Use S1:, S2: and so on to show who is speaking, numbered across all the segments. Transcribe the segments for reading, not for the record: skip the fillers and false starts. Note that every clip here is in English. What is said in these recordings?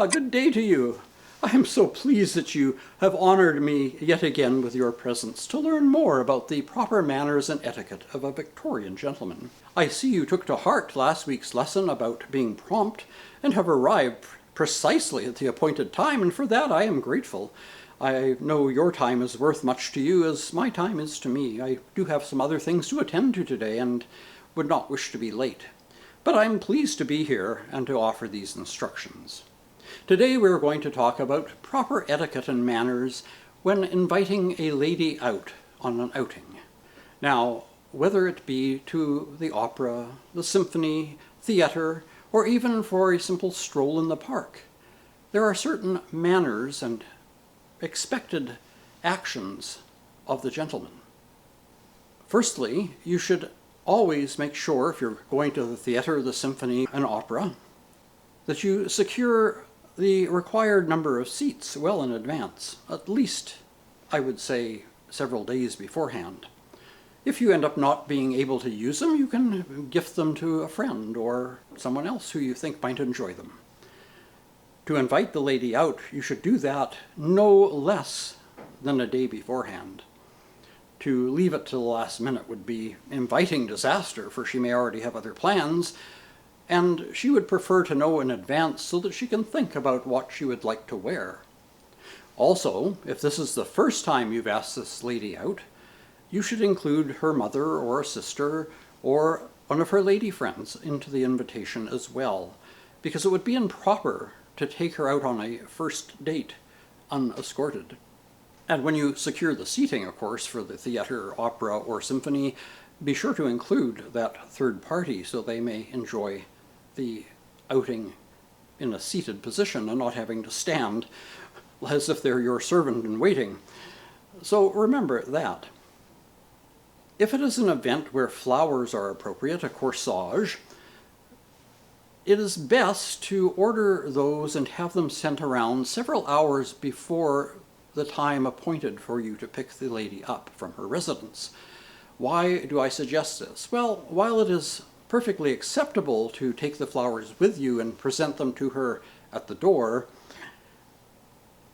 S1: Good day to you. I am so pleased that you have honored me yet again with your presence to learn more about the proper manners and etiquette of a Victorian gentleman. I see you took to heart last week's lesson about being prompt and have arrived precisely at the appointed time, and for that I am grateful. I know your time is worth much to you as my time is to me. I do have some other things to attend to today and would not wish to be late. But I'm pleased to be here and to offer these instructions. Today we're going to talk about proper etiquette and manners when inviting a lady out on an outing. Now, whether it be to the opera, the symphony, theater, or even for a simple stroll in the park, there are certain manners and expected actions of the gentleman. Firstly, you should always make sure, if you're going to the theater, the symphony, and opera, that you secure the required number of seats well in advance, at least, I would say, several days beforehand. If you end up not being able to use them, you can gift them to a friend or someone else who you think might enjoy them. To invite the lady out, you should do that no less than a day beforehand. To leave it to the last minute would be inviting disaster, for she may already have other plans, and she would prefer to know in advance so that she can think about what she would like to wear. Also, if this is the first time you've asked this lady out, you should include her mother or sister or one of her lady friends into the invitation as well, because it would be improper to take her out on a first date unescorted. And when you secure the seating, of course, for the theater, opera, or symphony, be sure to include that third party so they may enjoy the outing in a seated position and not having to stand as if they're your servant in waiting. So remember that. If it is an event where flowers are appropriate, a corsage, it is best to order those and have them sent around several hours before the time appointed for you to pick the lady up from her residence. Why do I suggest this? Well, while it is perfectly acceptable to take the flowers with you and present them to her at the door,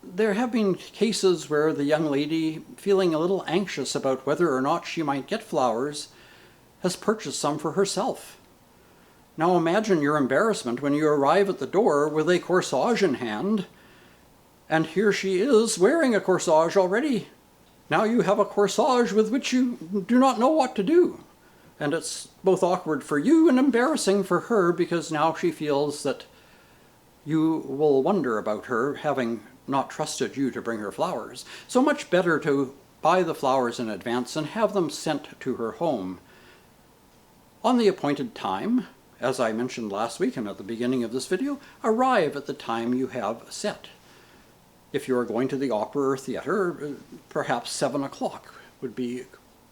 S1: there have been cases where the young lady, feeling a little anxious about whether or not she might get flowers, has purchased some for herself. Now imagine your embarrassment when you arrive at the door with a corsage in hand, and here she is wearing a corsage already. Now you have a corsage with which you do not know what to do. And it's both awkward for you and embarrassing for her, because now she feels that you will wonder about her having not trusted you to bring her flowers. So much better to buy the flowers in advance and have them sent to her home on the appointed time. As I mentioned last week and at the beginning of this video, arrive at the time you have set. If you are going to the opera or theater, perhaps 7 o'clock would be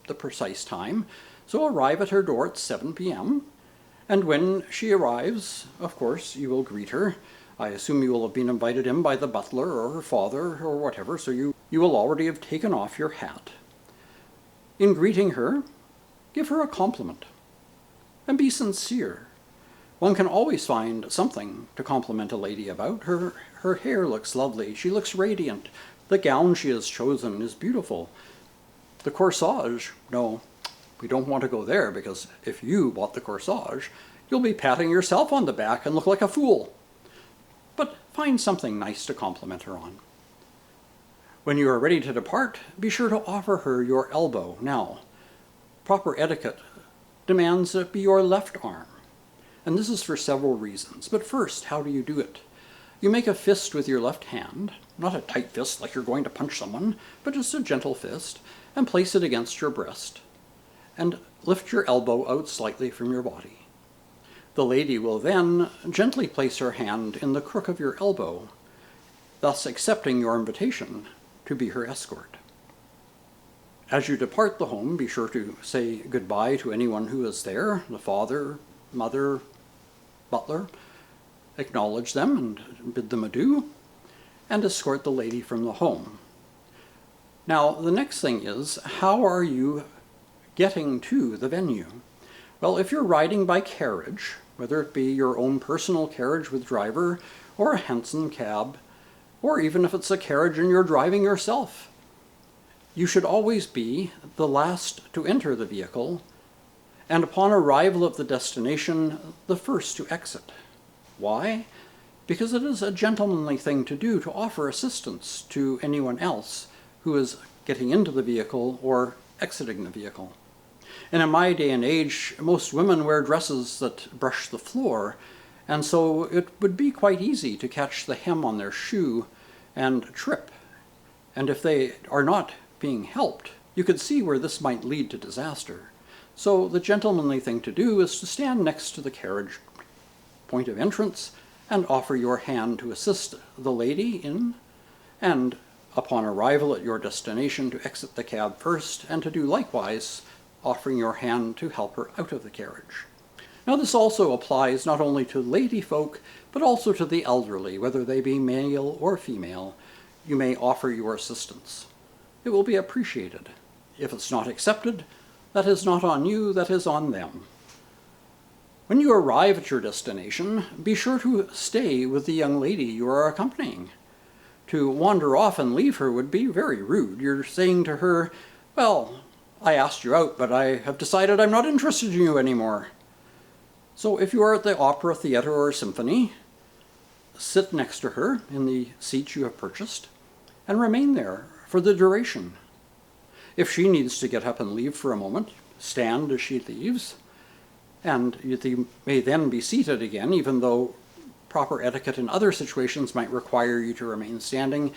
S1: the precise time. So arrive at her door at 7 p.m. And when she arrives, of course, you will greet her. I assume you will have been invited in by the butler or her father or whatever, so you will already have taken off your hat. In greeting her, give her a compliment and be sincere. One can always find something to compliment a lady about. Her hair looks lovely. She looks radiant. The gown she has chosen is beautiful. The corsage, no, we don't want to go there, because if you bought the corsage, you'll be patting yourself on the back and look like a fool. But find something nice to compliment her on. When you are ready to depart, be sure to offer her your elbow. Now, proper etiquette demands that it be your left arm. And this is for several reasons. But first, how do you do it? You make a fist with your left hand, not a tight fist like you're going to punch someone, but just a gentle fist, and place it against your breast, and lift your elbow out slightly from your body. The lady will then gently place her hand in the crook of your elbow, thus accepting your invitation to be her escort. As you depart the home, be sure to say goodbye to anyone who is there, the father, mother, butler. Acknowledge them and bid them adieu, and escort the lady from the home. Now, the next thing is, how are you getting to the venue? Well, if you're riding by carriage, whether it be your own personal carriage with driver or a hansom cab, or even if it's a carriage and you're driving yourself. You should always be the last to enter the vehicle, and upon arrival at the destination, the first to exit. Why? Because it is a gentlemanly thing to do to offer assistance to anyone else who is getting into the vehicle or exiting the vehicle. And in my day and age, most women wear dresses that brush the floor, and so it would be quite easy to catch the hem on their shoe and trip. And if they are not being helped, you could see where this might lead to disaster. So the gentlemanly thing to do is to stand next to the carriage point of entrance and offer your hand to assist the lady in, and upon arrival at your destination to exit the cab first, and to do likewise, offering your hand to help her out of the carriage. Now this also applies not only to lady folk, but also to the elderly, whether they be male or female. You may offer your assistance. It will be appreciated. If it's not accepted, that is not on you, that is on them. When you arrive at your destination, be sure to stay with the young lady you are accompanying. To wander off and leave her would be very rude. You're saying to her, well, I asked you out, but I have decided I'm not interested in you anymore. So if you are at the opera, theater, or symphony, sit next to her in the seat you have purchased and remain there for the duration. If she needs to get up and leave for a moment, stand as she leaves, and you may then be seated again, even though proper etiquette in other situations might require you to remain standing.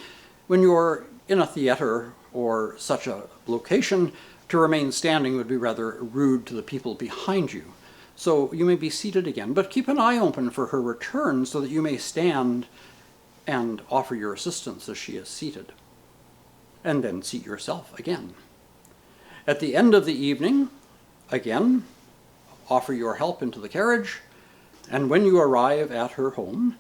S1: When you're in a theater or such a location, to remain standing would be rather rude to the people behind you. So you may be seated again, but keep an eye open for her return so that you may stand and offer your assistance as she is seated. And then seat yourself again. At the end of the evening, again, offer your help into the carriage, and when you arrive at her home,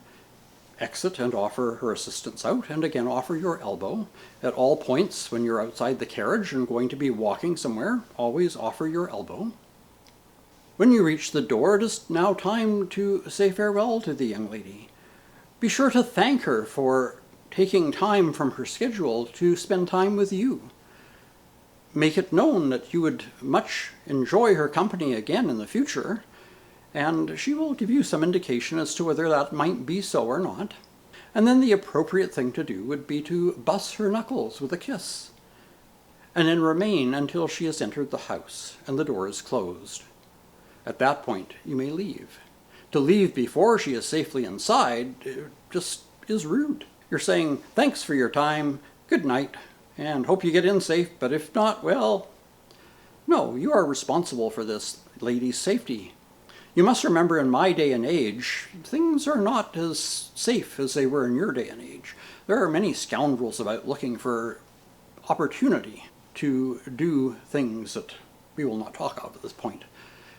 S1: exit and offer her assistance out, and again offer your elbow. At all points when you're outside the carriage and going to be walking somewhere, always offer your elbow. When you reach the door, it is now time to say farewell to the young lady. Be sure to thank her for taking time from her schedule to spend time with you. Make it known that you would much enjoy her company again in the future, and she will give you some indication as to whether that might be so or not. And then the appropriate thing to do would be to buss her knuckles with a kiss, and then remain until she has entered the house and the door is closed. At that point, you may leave. To leave before she is safely inside just is rude. You're saying, thanks for your time, good night, and hope you get in safe, but if not, well, no, you are responsible for this lady's safety. You must remember, in my day and age, things are not as safe as they were in your day and age. There are many scoundrels about looking for opportunity to do things that we will not talk of at this point.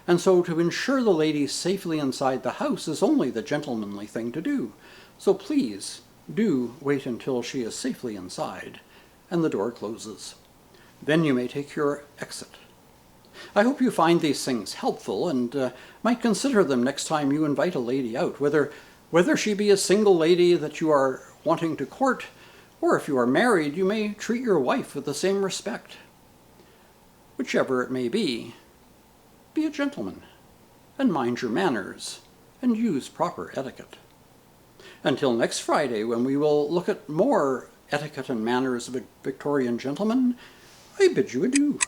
S1: And so to ensure the lady safely inside the house is only the gentlemanly thing to do. So please do wait until she is safely inside and the door closes. Then you may take your exit. I hope you find these things helpful and might consider them next time you invite a lady out, whether she be a single lady that you are wanting to court, or if you are married, you may treat your wife with the same respect. Whichever it may be a gentleman, and mind your manners, and use proper etiquette. Until next Friday, when we will look at more etiquette and manners of a Victorian gentleman, I bid you adieu.